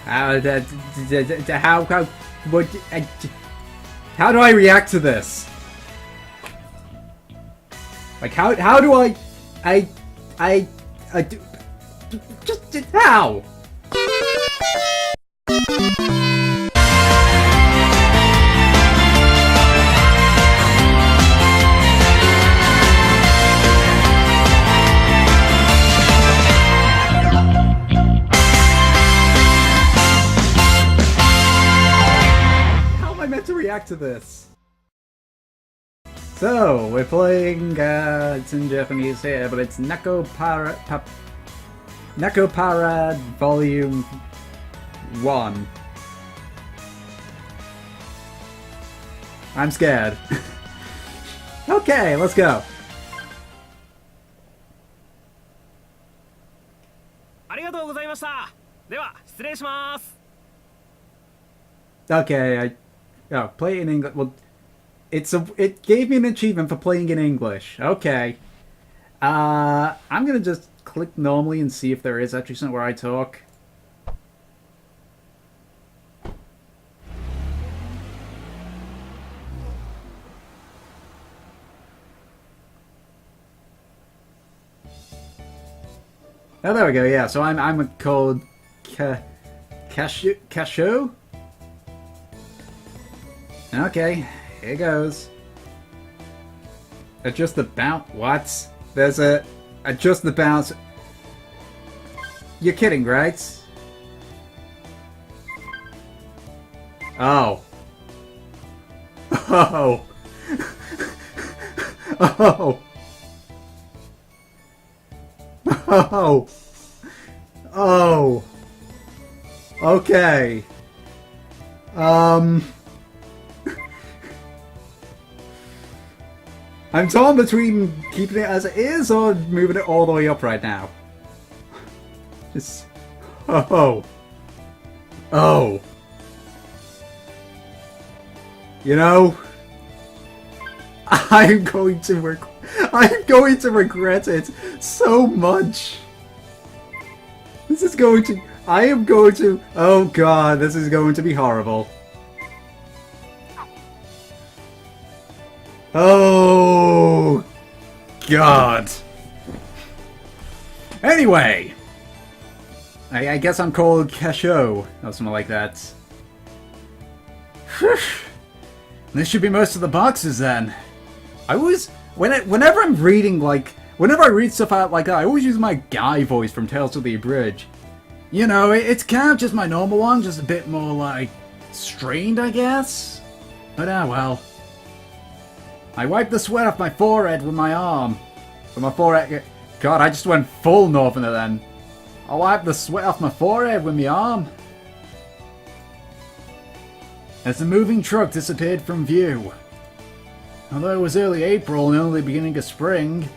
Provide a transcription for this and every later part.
How what, how do I react to this? Like how do I do, just how? To react to this. So we're playing it's in Japanese here, but it's Nekopara Volume 1. I'm scared. Okay, let's go. Okay, oh, play in English. Well, it gave me an achievement for playing in English. Okay. I'm gonna just click normally and see if there is actually something where I talk. Oh, there we go. Yeah, so I'm called Casho. Okay, here goes. Adjust the bounce. What? There's a adjust the bounce. You're kidding, right? Oh. Oh. Oh. Oh. Oh. Okay. I'm torn between keeping it as it is or moving it all the way up right now. Just... Oh. Oh. You know... I'm going to regret it so much. This is going to... I am going to... Oh god, this is going to be horrible. Oh, God. Anyway, I guess I'm called Casho, or something like that. This should be most of the boxes then. I always, whenever I'm reading, whenever I read stuff out like that, I always use my guy voice from Tales of the Abridged. You know, it's kind of just my normal one, just a bit more, strained, I guess. But well. I wiped the sweat off my forehead with my arm. With my forehead... God, I just went full northerner then. I wiped the sweat off my forehead with my arm. As the moving truck disappeared from view. Although it was early April and only the beginning of spring,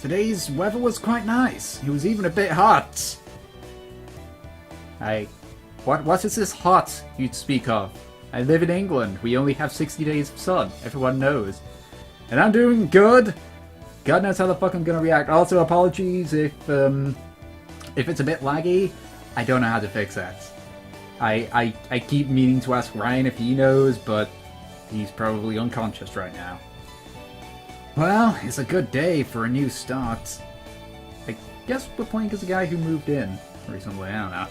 today's weather was quite nice. It was even a bit hot. What is this hot you'd speak of? I live in England. We only have 60 days of sun. Everyone knows. And I'm doing good. God knows how the fuck I'm gonna react. Also, apologies if it's a bit laggy. I don't know how to fix that. I keep meaning to ask Ryan if he knows, but he's probably unconscious right now. Well, it's a good day for a new start. I guess we're playing as a guy who moved in recently. I don't know.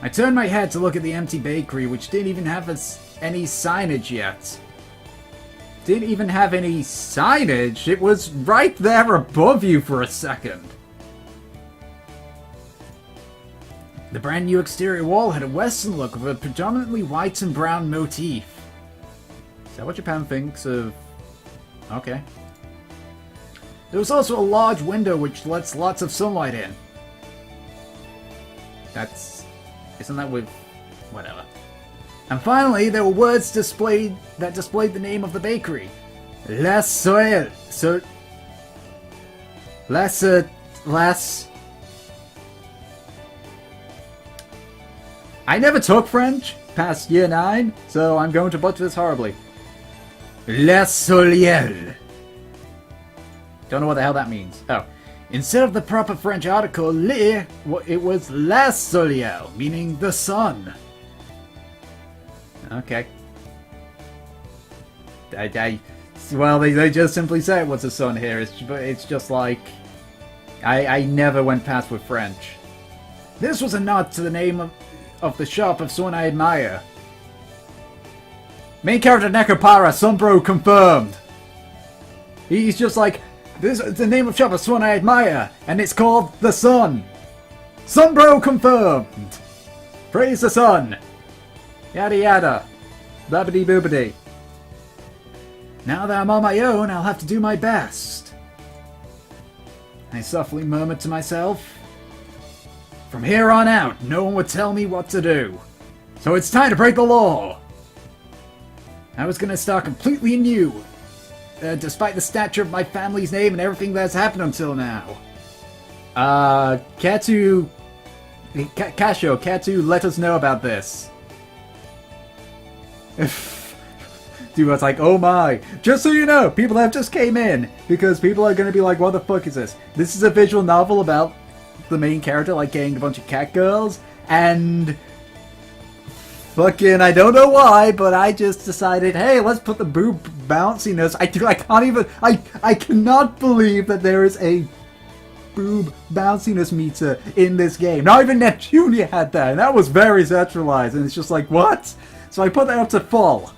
I turned my head to look at the empty bakery, which didn't even have any signage yet. Didn't even have any signage? It was right there above you for a second. The brand new exterior wall had a western look with a predominantly white and brown motif. Is that what Japan thinks of... Okay. There was also a large window which lets lots of sunlight in. Isn't that with... whatever. And finally, there were words displayed that displayed the name of the bakery. Les Soel. I never took French past year 9, so I'm going to butcher this horribly. Les Soliel. Don't know what the hell that means. Oh. Instead of the proper French article, le, it was la soleil, meaning the sun. Okay. Well, they just simply say what's the sun here. It's just like... I never went past with French. This was a nod to the name of the shop of someone I admire. Main character Nekopara, Sunbro confirmed. He's just like, this is the name of shop of someone I admire, and it's called The Sun. Sunbro confirmed. Praise the sun. Yada yada. Babbity boobity. Now that I'm on my own, I'll have to do my best. I softly murmured to myself. From here on out, no one would tell me what to do. So it's time to break the law. I was gonna start completely new. Despite the stature of my family's name and everything that's happened until now. Katu, let us know about this. Dude, it's like, oh my. Just so you know, people have just came in. Because people are gonna be like, what the fuck is this? This is a visual novel about the main character, like, getting a bunch of Catgirls. And... fucking, I don't know why, but I just decided, hey, let's put the boob bounciness. I can't even, I cannot believe that there is a boob bounciness meter in this game. Not even Neptune had that, and that was very centralized, and it's just like, what? So I put that up to full.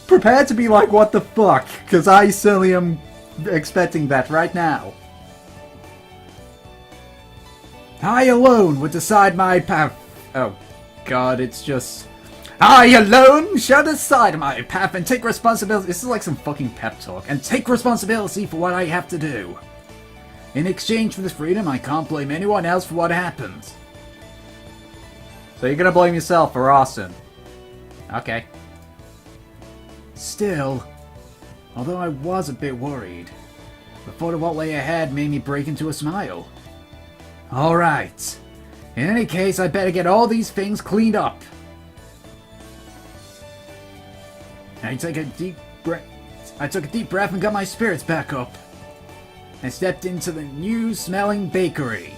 Prepared to be like, what the fuck? Because I certainly am expecting that right now. I alone would decide my path. Oh. God, it's just... I alone shall decide my path and take responsibility. This is like some fucking pep talk. And take responsibility for what I have to do. In exchange for this freedom, I can't blame anyone else for what happens. So you're gonna blame yourself for Austin. Okay. Still, although I was a bit worried, the thought of what lay ahead made me break into a smile. Alright. In any case, I better get all these things cleaned up. I took a deep breath and got my spirits back up. I stepped into the new smelling bakery.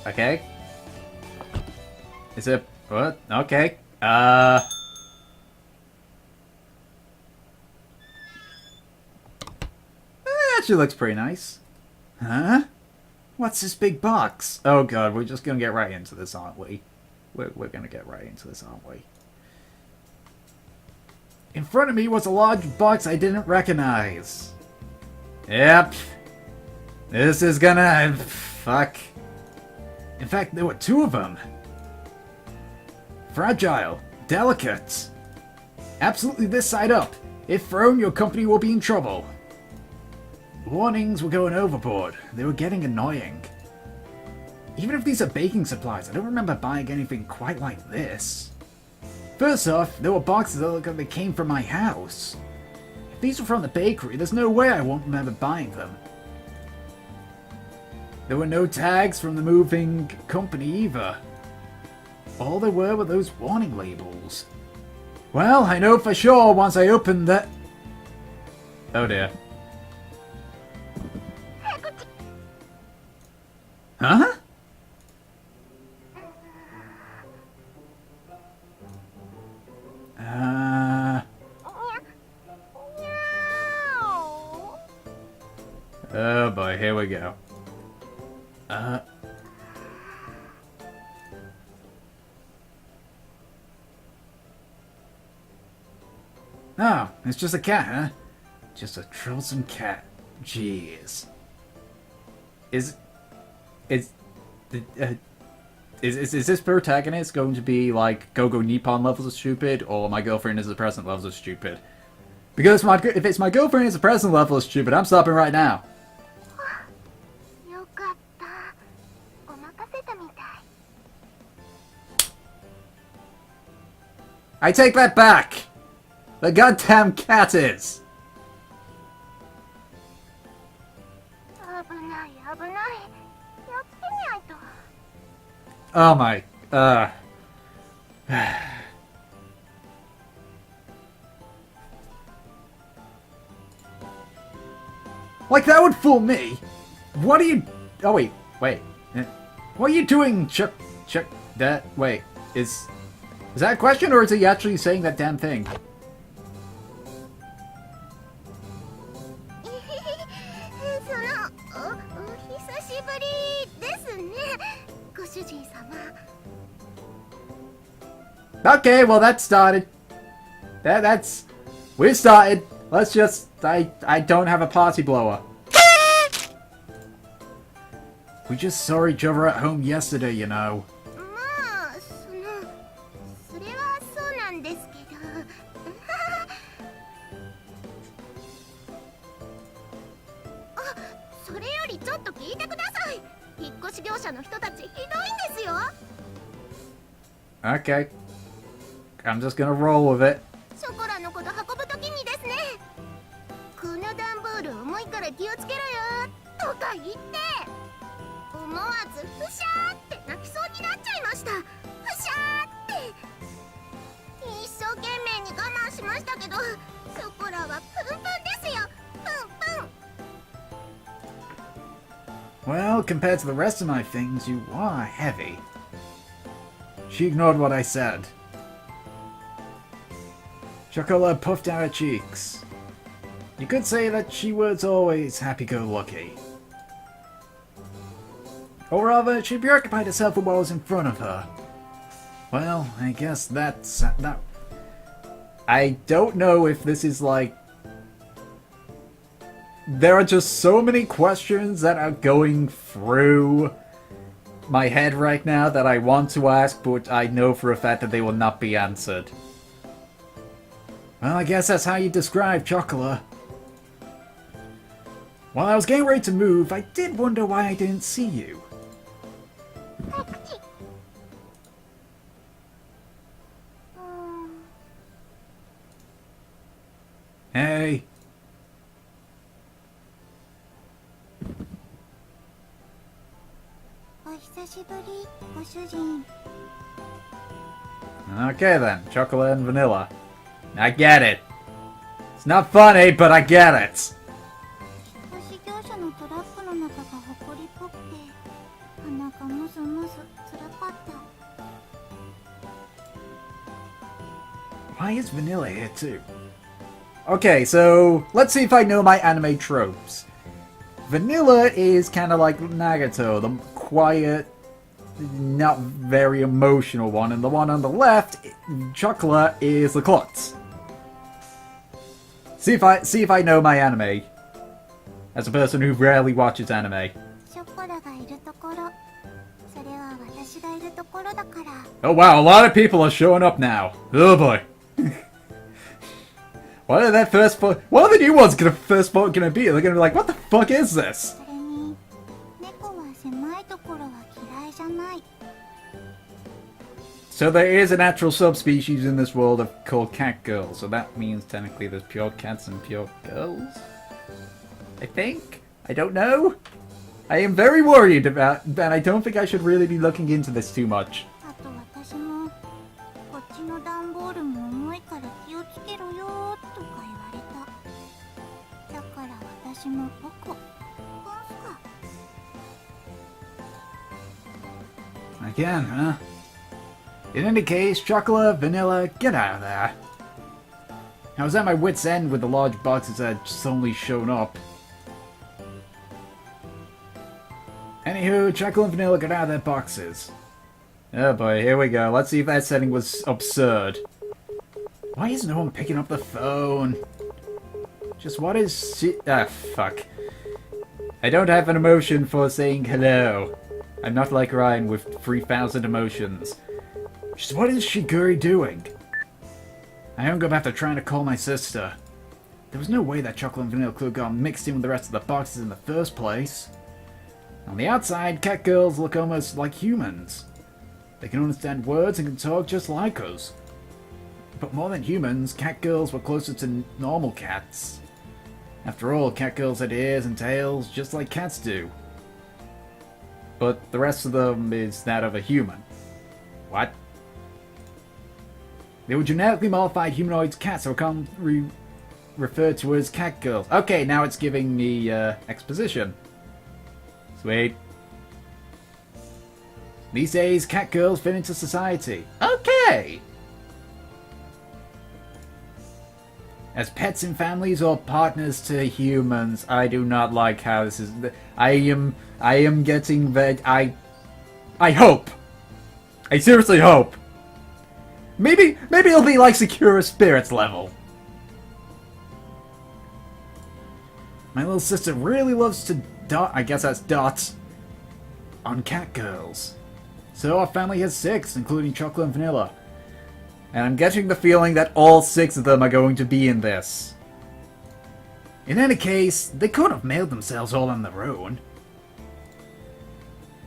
Okay. Is it what? Okay. That actually looks pretty nice. Huh? What's this big box? Oh god, we're just gonna get right into this, aren't we? We're gonna get right into this, aren't we? In front of me was a large box I didn't recognize. Yep. This is gonna... fuck. In fact, there were two of them. Fragile. Delicate. Absolutely this side up. If thrown, your company will be in trouble. Warnings were going overboard. They were getting annoying. Even if these are baking supplies, I don't remember buying anything quite like this. First off, there were boxes that looked like they came from my house. If these were from the bakery, there's no way I won't remember buying them. There were no tags from the moving company either. All there were those warning labels. Well, I know for sure once I opened that... Oh dear. Huh? Oh boy, here we go. Oh, it's just a cat, huh? Just a troublesome cat. Jeez. Is this protagonist going to be like Go-Go Nippon levels of stupid, or my girlfriend is the present levels of stupid? Because if it's my girlfriend is the present level of stupid, I'm stopping right now. I take that back! The goddamn cat is! Oh my... Like, that would fool me. What are you... Oh, wait. What are you doing, Chuck... That... Wait. Is that a question, or is he actually saying that damn thing? Okay, well, that started. We started. Let's just... I don't have a party blower. We just saw each other at home yesterday, you know. Okay. I'm just gonna roll with it. Well, compared to the rest of my things, you are heavy. She ignored what I said. Chocola puffed out her cheeks. You could say that she was always happy-go-lucky. Or rather, she preoccupied herself with what was in front of her. Well, I guess that's... that. I don't know if this is like... There are just so many questions that are going through my head right now that I want to ask, but I know for a fact that they will not be answered. Well, I guess that's how you describe Chocola. While I was getting ready to move, I did wonder why I didn't see you. Hey. Okay then, chocolate and vanilla. I get it. It's not funny, but I get it. Why is Vanilla here too? Okay, so let's see if I know my anime tropes. Vanilla is kind of like Nagato, the quiet, not very emotional one, and the one on the left, Chocola, is the klutz. See if I know my anime, as a person who rarely watches anime. Oh wow, a lot of people are showing up now. Oh boy. What are the new ones first gonna be? They're gonna be like, what the fuck is this? So there is an actual subspecies in this world called Catgirls, so that means technically there's pure cats and pure girls? I think? I don't know? I am very worried about that. I don't think I should really be looking into this too much. Again, huh? In any case, chocolate, vanilla, get out of there. I was at my wit's end with the large boxes that had suddenly shown up. Anywho, chocolate and vanilla got out of their boxes. Oh boy, here we go. Let's see if that setting was absurd. Why is no one picking up the phone? Just what is she... Ah, fuck. I don't have an emotion for saying hello. I'm not like Ryan with 3,000 emotions. Just what is Shiguri doing? I don't go back to trying to call my sister. There was no way that chocolate and vanilla could have gotten mixed in with the rest of the boxes in the first place. On the outside, Catgirls look almost like humans. They can understand words and can talk just like us. But more than humans, Catgirls were closer to normal cats. After all, Catgirls had ears and tails just like cats do. But the rest of them is that of a human. What? They were genetically modified humanoid cats that were referred to as Catgirls. Okay, now it's giving me exposition. Sweet. These days, Catgirls fit into society. Okay! As pets in families or partners to humans. I do not like how this is... I am getting that... I hope. I seriously hope. Maybe it'll be like Secure Spirits level. My little sister really loves to dot... I guess that's dots. On Catgirls. So our family has 6, including chocolate and vanilla. And I'm getting the feeling that all 6 of them are going to be in this. In any case, they couldn't have mailed themselves all on their own.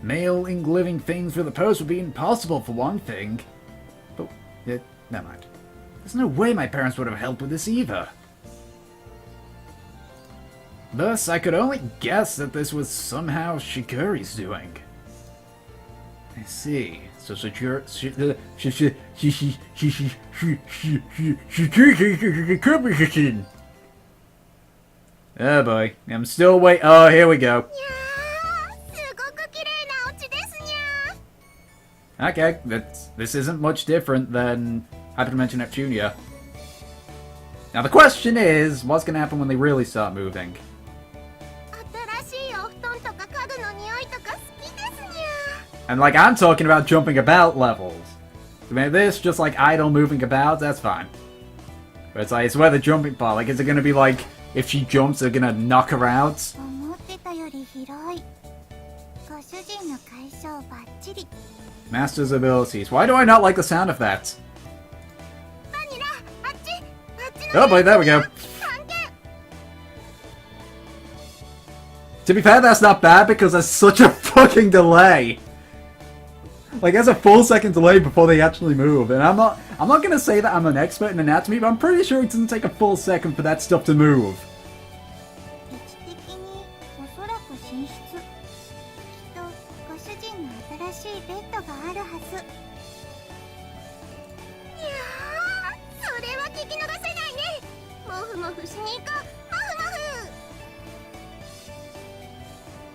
Mailing living things through the post would be impossible for one thing. But, never mind. There's no way my parents would have helped with this either. Thus, I could only guess that this was somehow Shiguri's doing. I see. So oh boy, I'm still waiting. Oh, here we go. Okay, this isn't much different than Hyperdimension Neptunia. Now the question is, what's going to happen when they really start moving? And like, I'm talking about jumping about levels. I mean, this just like idle moving about, that's fine. But it's like, it's where the jumping part, like, is it gonna be like, if she jumps, they're gonna knock her out? Master's abilities. Why do I not like the sound of that? Oh boy, there we go. To be fair, that's not bad because there's such a fucking delay. Like, there's a full second delay before they actually move, and I'm not gonna say that I'm an expert in anatomy, but I'm pretty sure it doesn't take a full second for that stuff to move.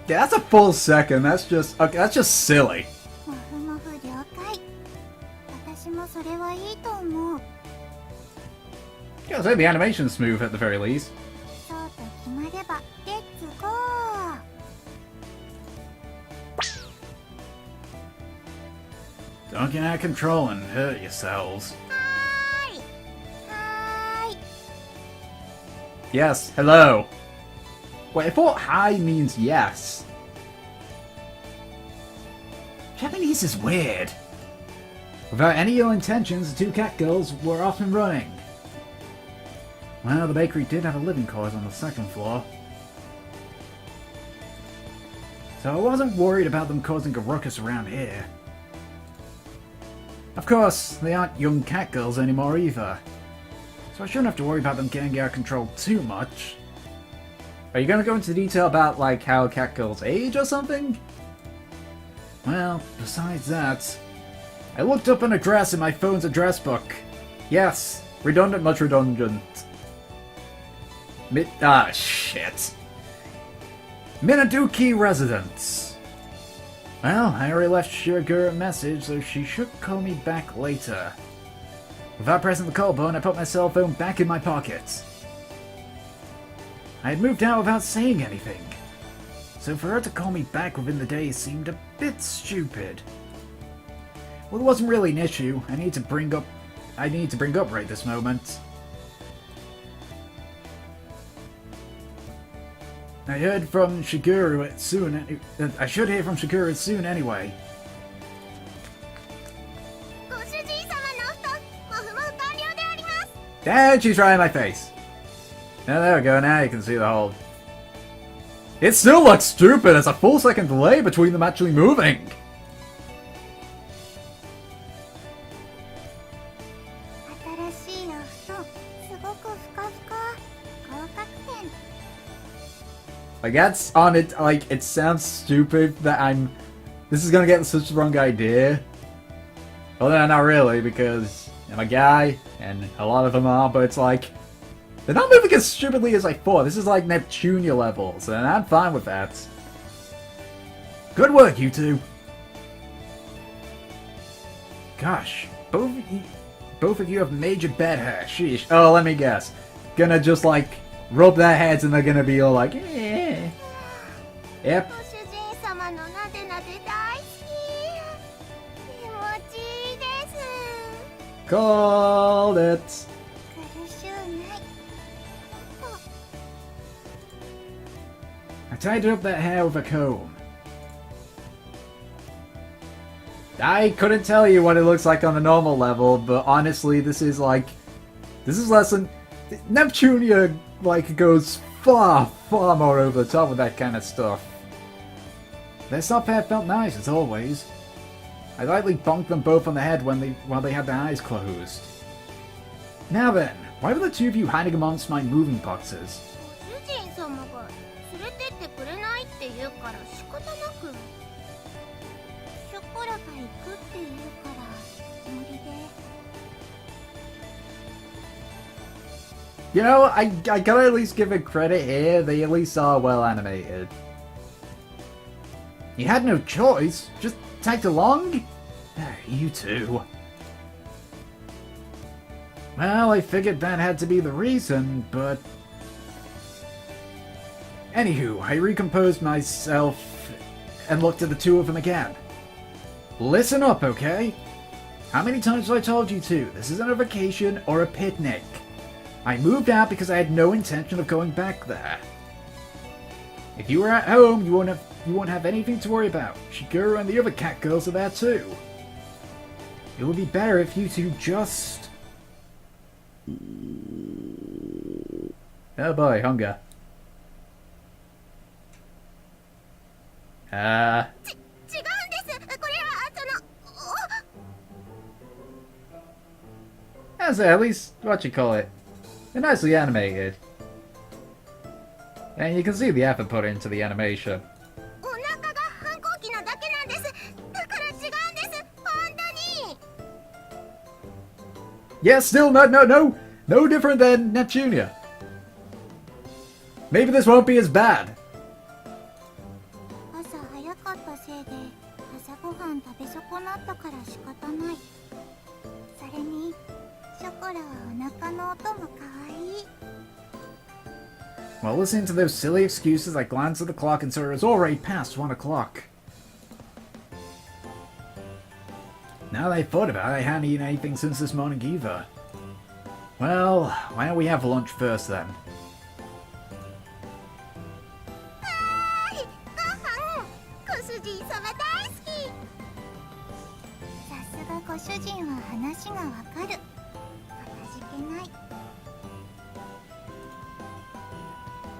Yeah, that's a full second. That's just okay. That's just silly. Yeah, so the animation's smooth at the very least. Don't get out of control and hurt yourselves. Yes, hello. Wait, I thought hi means yes. Japanese is weird. Without any ill intentions, the 2 Catgirls were off and running. Well, the bakery did have a living quarters on the 2nd floor. So I wasn't worried about them causing a ruckus around here. Of course, they aren't young Catgirls anymore either. So I shouldn't have to worry about them getting out of control too much. Are you gonna go into detail about, like, how Catgirls age or something? Well, besides that, I looked up an address in my phone's address book. Yes, redundant, much redundant. Shit. Minaduki residence. Well, I already left Shigure a message, so she should call me back later. Without pressing the call button, I put my cell phone back in my pocket. I had moved out without saying anything, so for her to call me back within the day seemed a bit stupid. Well, it wasn't really an issue. I need to bring up right this moment. I heard from Shiguru soon. I should hear from Shiguru soon anyway. And she's right in my face. Now there we go, now you can see the whole... It still looks stupid, there's a full second delay between them actually moving! Like, that's on it, like, it sounds stupid that this is gonna get such the wrong idea. Well, no, not really, because I'm a guy, and a lot of them are, but it's like... They're not moving as stupidly as I thought. This is like Neptunia levels, and I'm fine with that. Good work, you two. Gosh, both of you have major bed hair. Sheesh. Oh, let me guess. Gonna just like rub their heads and they're gonna be all like, eh. Yep. Called it. I tied up that hair with a comb. I couldn't tell you what it looks like on a normal level, but honestly, this is less than... Neptunia, like, goes far, far more over the top with that kind of stuff. Their soft hair felt nice, as always. I lightly bonked them both on the head while they had their eyes closed. Now then, why were the two of you hiding amongst my moving boxes? You know, I gotta at least give it credit here, they at least are well animated. You had no choice, just tagged along? You two. Well, I figured that had to be the reason, but... Anywho, I recomposed myself and looked at the two of them again. Listen up, okay? How many times have I told you to? This isn't a vacation or a picnic. I moved out because I had no intention of going back there. If you were at home, you won't have anything to worry about. Shigeru and the other Catgirls are there too. It would be better if you two just... Oh boy, hunger. As at least, what you call it, they're nicely animated. And you can see the effort put into the animation. Yeah, still no different than Neptunia. Maybe this won't be as bad. While listening to those silly excuses, I glanced at the clock and saw it was already past 1 o'clock. Now that I thought about it, I hadn't eaten anything since this morning either. Well, why don't we have lunch first then?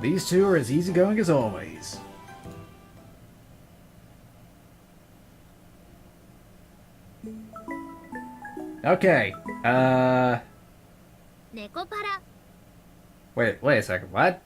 These two are as easygoing as always. Okay, Nekopara. Wait a second, what?